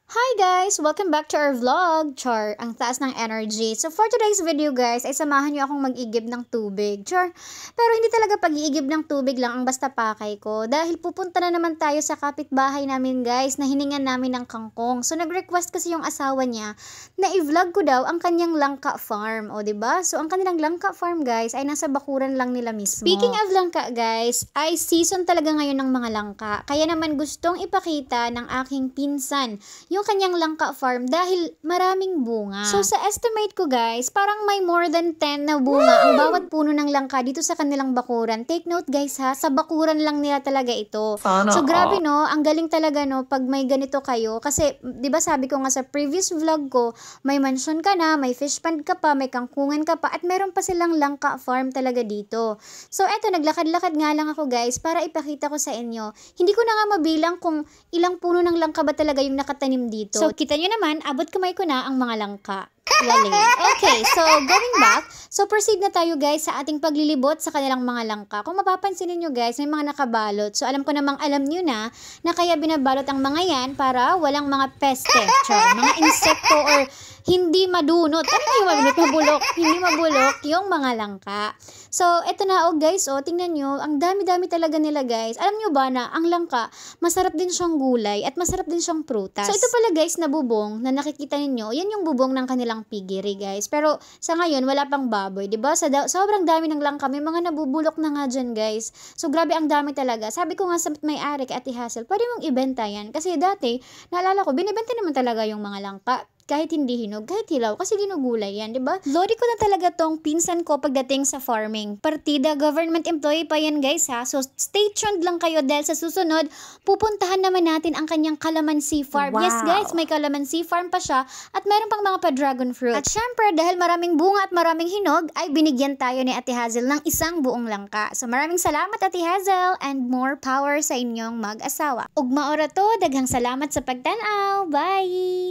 Hi guys! Welcome back to our vlog. Char, ang taas ng energy. So for today's video guys, ay samahan niyo akong mag-igib ng tubig. Char, pero hindi talaga pag-iigib ng tubig lang ang basta pakay ko. Dahil pupunta na naman tayo sa kapitbahay namin guys, na hiningan namin ng kangkong. So nag-request kasi yung asawa niya na i-vlog ko daw ang kanyang langka farm. O diba? So ang kanilang langka farm guys, ay nasa bakuran lang nila mismo. Speaking of langka guys, ay season talaga ngayon ng mga langka. Kaya naman gustong ipakita ng aking pinsan yung kanyang langka farm dahil maraming bunga. So sa estimate ko guys, parang may more than 10 na bunga ang bawat puno ng langka dito sa kanilang bakuran. Take note guys ha, sa bakuran lang nila talaga ito. So grabe no, ang galing talaga no pag may ganito kayo. Kasi 'di ba sabi ko nga sa previous vlog ko, may mansion ka na, may fish pond ka pa, may kangkungan ka pa at meron pa silang langka farm talaga dito. So eto, naglakad-lakad nga lang ako guys para ipakita ko sa inyo. Hindi ko na nga mabilang kung ilang puno ng langka ba talaga yung nakatanim dito. So, kita nyo naman, abot kamay ko na ang mga langka. Lali. Okay, so going back, so proceed na tayo guys sa ating paglilibot sa kanilang mga langka. Kung mapapansin niyo guys, may mga nakabalot. So alam ko namang alam niyo na kaya binabalot ang mga yan para walang mga peste, mga insekto or hindi madunot. Ano yung madunot? Mabulok. Hindi mabulok yung mga langka. So, eto na guys, tingnan nyo, ang dami-dami talaga nila guys. Alam nyo ba na ang langka, masarap din siyang gulay at masarap din siyang prutas. So, ito pala guys na bubong na nakikita ninyo, yan yung bubong ng kanilang piggery guys. Pero sa ngayon, wala pang baboy, diba? Sobrang dami ng langka, may mga nabubulok na nga dyan guys. So, grabe ang dami talaga. Sabi ko nga sa may-ari kay Ate Hazel, pwede mong ibenta yan. Kasi dati, naalala ko, binibenta naman talaga yung mga langka. Kahit hindi hinog, kahit hilaw, kasi ginugulay yan, di ba? Lodi ko na talaga tong pinsan ko pagdating sa farming. Partida, government employee pa yan guys ha. So stay tuned lang kayo dahil sa susunod, pupuntahan naman natin ang kanyang calamansi farm. Wow. Yes guys, may calamansi farm pa siya at meron pang mga pa-dragon fruit. At syempre, dahil maraming bunga at maraming hinog, ay binigyan tayo ni Ate Hazel ng isang buong langka. So maraming salamat Ate Hazel and more power sa inyong mag-asawa. Ugma ora to, daghang salamat sa pagtanaw. Bye!